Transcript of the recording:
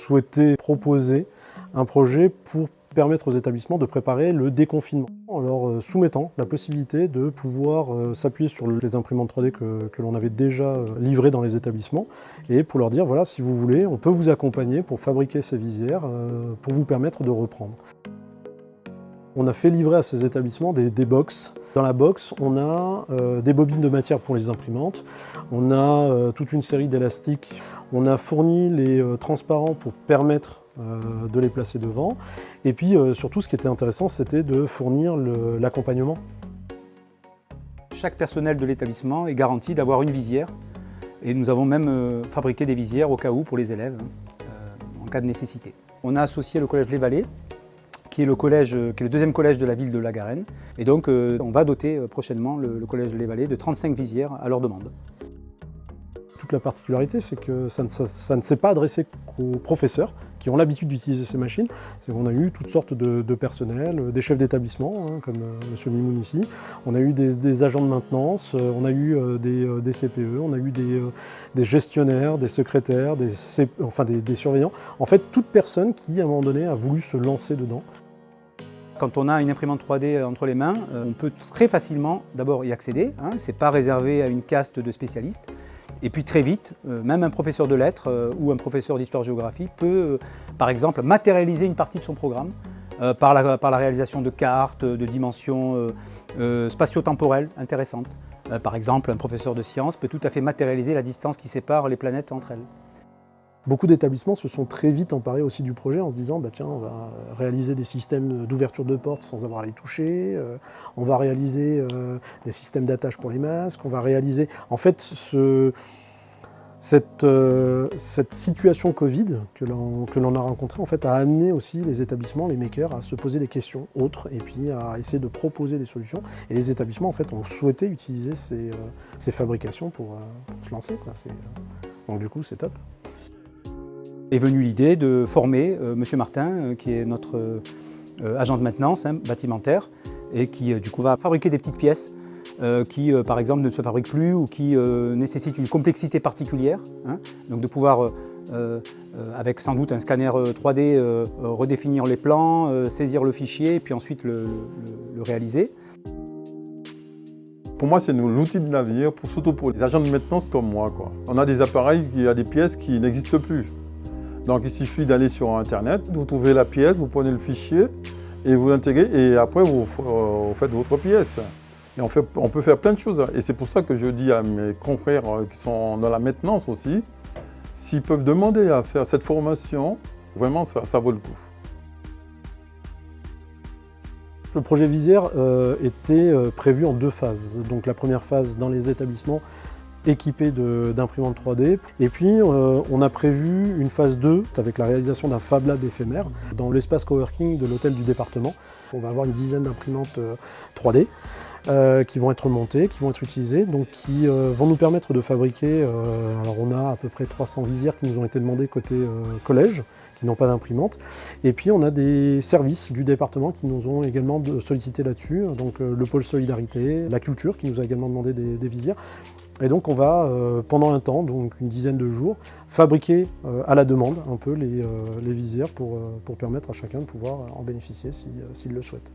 souhaité proposer un projet pour permettre aux établissements de préparer le déconfinement, en leur soumettant la possibilité de pouvoir s'appuyer sur les imprimantes 3D que l'on avait déjà livrées dans les établissements, et pour leur dire, voilà, si vous voulez, on peut vous accompagner pour fabriquer ces visières, pour vous permettre de reprendre. On a fait livrer à ces établissements des box. Dans la box, on a des bobines de matière pour les imprimantes, on a toute une série d'élastiques, on a fourni les transparents pour permettre de les placer devant, et puis surtout ce qui était intéressant, c'était de fournir l'accompagnement. Chaque personnel de l'établissement est garanti d'avoir une visière, et nous avons même fabriqué des visières au cas où pour les élèves, en cas de nécessité. On a associé le collège Les Vallées, qui est le deuxième collège de la ville de La Garenne. Et donc on va doter prochainement le collège Les Vallées de 35 visières à leur demande. Toute la particularité, c'est que ça ne s'est pas adressé qu'aux professeurs qui ont l'habitude d'utiliser ces machines. C'est qu'on a eu toutes sortes de personnels, des chefs d'établissement, comme M. Mimoun ici. On a eu des agents de maintenance, on a eu des CPE, on a eu des gestionnaires, des secrétaires, des surveillants. En fait, toute personne qui, à un moment donné, a voulu se lancer dedans. Quand on a une imprimante 3D entre les mains, on peut très facilement d'abord y accéder. Ce n'est pas réservé à une caste de spécialistes. Et puis très vite, même un professeur de lettres ou un professeur d'histoire-géographie peut, par exemple, matérialiser une partie de son programme par la réalisation de cartes, de dimensions spatio-temporelles intéressantes. Par exemple, un professeur de sciences peut tout à fait matérialiser la distance qui sépare les planètes entre elles. Beaucoup d'établissements se sont très vite emparés aussi du projet en se disant bah tiens, on va réaliser des systèmes d'ouverture de portes sans avoir à les toucher, on va réaliser des systèmes d'attache pour les masques, on va réaliser... En fait, cette situation Covid que l'on a rencontrée en fait, a amené aussi les établissements, les makers, à se poser des questions autres et puis à essayer de proposer des solutions. Et les établissements en fait, ont souhaité utiliser ces fabrications pour se lancer, quoi. Donc du coup, c'est top. Est venue l'idée de former M. Martin, qui est notre agent de maintenance bâtimentaire, et qui du coup va fabriquer des petites pièces qui par exemple ne se fabriquent plus ou qui nécessitent une complexité particulière. Donc de pouvoir, avec sans doute un scanner 3D, redéfinir les plans, saisir le fichier et puis ensuite le réaliser. Pour moi, c'est l'outil de l'avenir, surtout pour les agents de maintenance comme moi, quoi. On a des appareils, il y a des pièces qui n'existent plus. Donc il suffit d'aller sur Internet, vous trouvez la pièce, vous prenez le fichier et vous l'intégrez et après vous faites votre pièce. Et on peut faire plein de choses. Et c'est pour ça que je dis à mes confrères qui sont dans la maintenance aussi, s'ils peuvent demander à faire cette formation, vraiment ça vaut le coup. Le projet Visière était prévu en 2 phases. Donc la première phase dans les établissements équipés d'imprimantes 3D. Et puis on a prévu une phase 2 avec la réalisation d'un Fab Lab éphémère dans l'espace coworking de l'hôtel du département. On va avoir une dizaine d'imprimantes 3D qui vont être montées, qui vont être utilisées, donc qui vont nous permettre de fabriquer, alors on a à peu près 300 visières qui nous ont été demandées côté collège, qui n'ont pas d'imprimante. Et puis on a des services du département qui nous ont également sollicité là-dessus, donc le pôle solidarité, la culture qui nous a également demandé des visières. Et donc on va, pendant un temps, donc une dizaine de jours, fabriquer à la demande un peu les visières pour permettre à chacun de pouvoir en bénéficier s'il le souhaite.